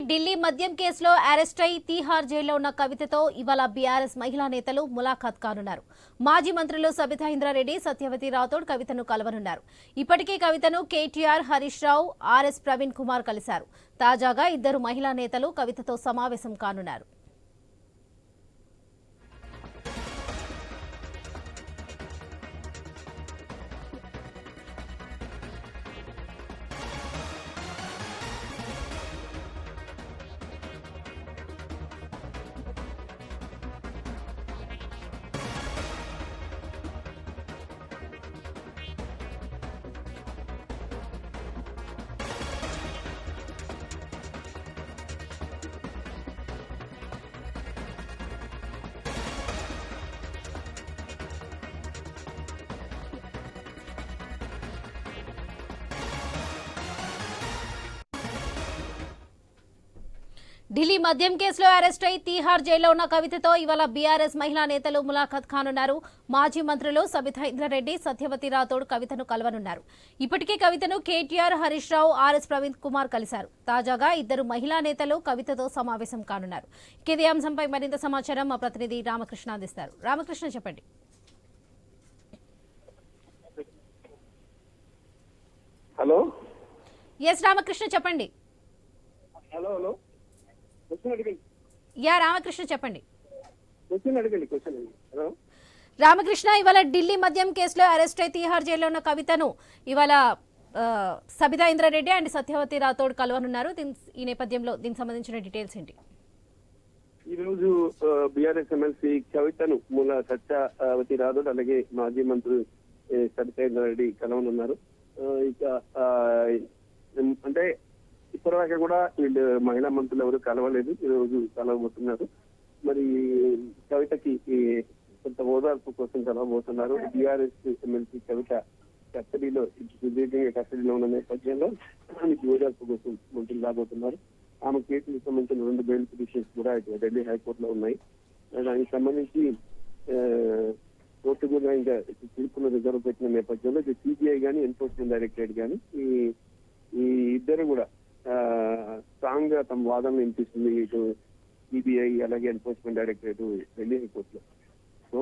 ఢిల్లీ మద్యం కేసులో అరెస్ట్ అయి తీహార్ జైల్లో ఉన్న కవితతో ఇవాళ బీఆర్ఎస్ మహిళా నేతలు ములాఖాత్ కానున్నారు. మాజీ మంత్రులు సబితా ఇంద్రారెడ్డి, సత్యవతి రాథోడ్ కవితను కలవనున్నారు. ఇప్పటికే కవితను కేటీఆర్, హరీష్ రావు, ఆర్ఎస్ ప్రవీణ్ కుమార్ కలిశారు. తాజాగా ఇద్దరు మహిళా నేతలు కవితతో సమావేశం కానున్నారు. ఢిల్లీ మద్యం కేసులో అరెస్ట్ అయి తీహార్ జైల్లో ఉన్న కవితతో ఇవాళ బీఆర్ఎస్ మహిళా నేతలు ములాఖాత్ కానున్నారు. మాజీ మంత్రులు సబితా ఇంద్రారెడ్డి, సత్యవతి రాథోడ్ కవితను కలవనున్నారు. ఇప్పటికే కవితను కేటీఆర్, హరీష్ రావు, ఆర్ఎస్ ప్రవీణ్ కుమార్ కలిశారు. తాజాగా ఇద్దరు మహిళా నేతలు కవితతో సమావేశం కానున్నారు. ఇదే అంశంపై మరింత సమాచారం మా ప్రతినిధి రామకృష్ణ అందిస్తారు. రామకృష్ణ, చెప్పండి. హలో. ఎస్ రామకృష్ణ, చెప్పండి. హలో హలో రామకృష్ణ, చెప్పండి. హలో రామకృష్ణ, ఇవాళ ఢిల్లీ మద్యం కేసులో అరెస్ట్ అయి తీహార్ జైల్లో ఉన్న కవితను ఇవాళ సబితా ఇంద్రారెడ్డి అండ్ సత్యవతి రాథోడ్ కలవనున్నారు. ఈ నేపథ్యంలో దీనికి సంబంధించిన డీటెయిల్స్ ఏంటి? ఈ రోజు బీఆర్ఎస్ ఎమ్మెల్సీ కవితను సత్యవతి రాథోడ్ అలాగే మాజీ మంత్రి సబితా ఇంద్రారెడ్డి కలవనున్నారు. ఇక అంటే ఇప్పటిదాకా కూడా వీళ్ళు మహిళా మంత్రులు ఎవరు కలవలేదు. ఈ రోజు కలవబోతున్నారు. మరి కవితకి కొంత ఓదార్పు కోసం కలవబోతున్నారు. బీఆర్ఎస్ ఎమ్మెల్సీ కవిత కస్టడీలో సుదీర్ఘంగా కస్టడీలో ఉన్న నేపథ్యంలో ఆమెకి ఓదార్పు కోసం మంత్రులు రాబోతున్నారు. ఆమె కేసులకు సంబంధించిన 2 బెయిల్ పిటిషన్స్ కూడా ఢిల్లీ హైకోర్టులో ఉన్నాయి. దానికి సంబంధించి కోర్టు కూడా ఇంకా తీర్పును రిజర్వ్ పెట్టిన నేపథ్యంలో సిబిఐ కానీ ఎన్ఫోర్స్మెంట్ డైరెక్టరేట్ కానీ ఈ ఇద్దరు కూడా స్ట్రాంగ్ గా తమ వాదనలు వినిపిస్తుంది. ఇటు సిబిఐ అలాగే ఎన్ఫోర్స్మెంట్ డైరెక్టరేట్ ఢిల్లీ హైకోర్టులో. సో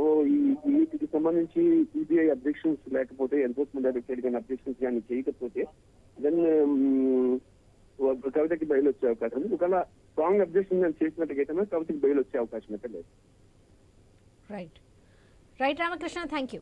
వీటికి సంబంధించి సిబిఐ అబ్జెక్షన్స్ లేకపోతే, ఎన్ఫోర్స్మెంట్ డైరెక్టరేట్ కానీ అబ్జెక్షన్స్ కానీ చేయకపోతే దెన్ కవితకి బెయిల్ వచ్చే అవకాశం ఉంది. ఒకవేళ స్ట్రాంగ్ అబ్జెక్షన్ చేసినట్టుగైతే కవితకి బెయిల్ వచ్చే అవకాశం అయితే లేదు. Right Ramakrishna, thank you.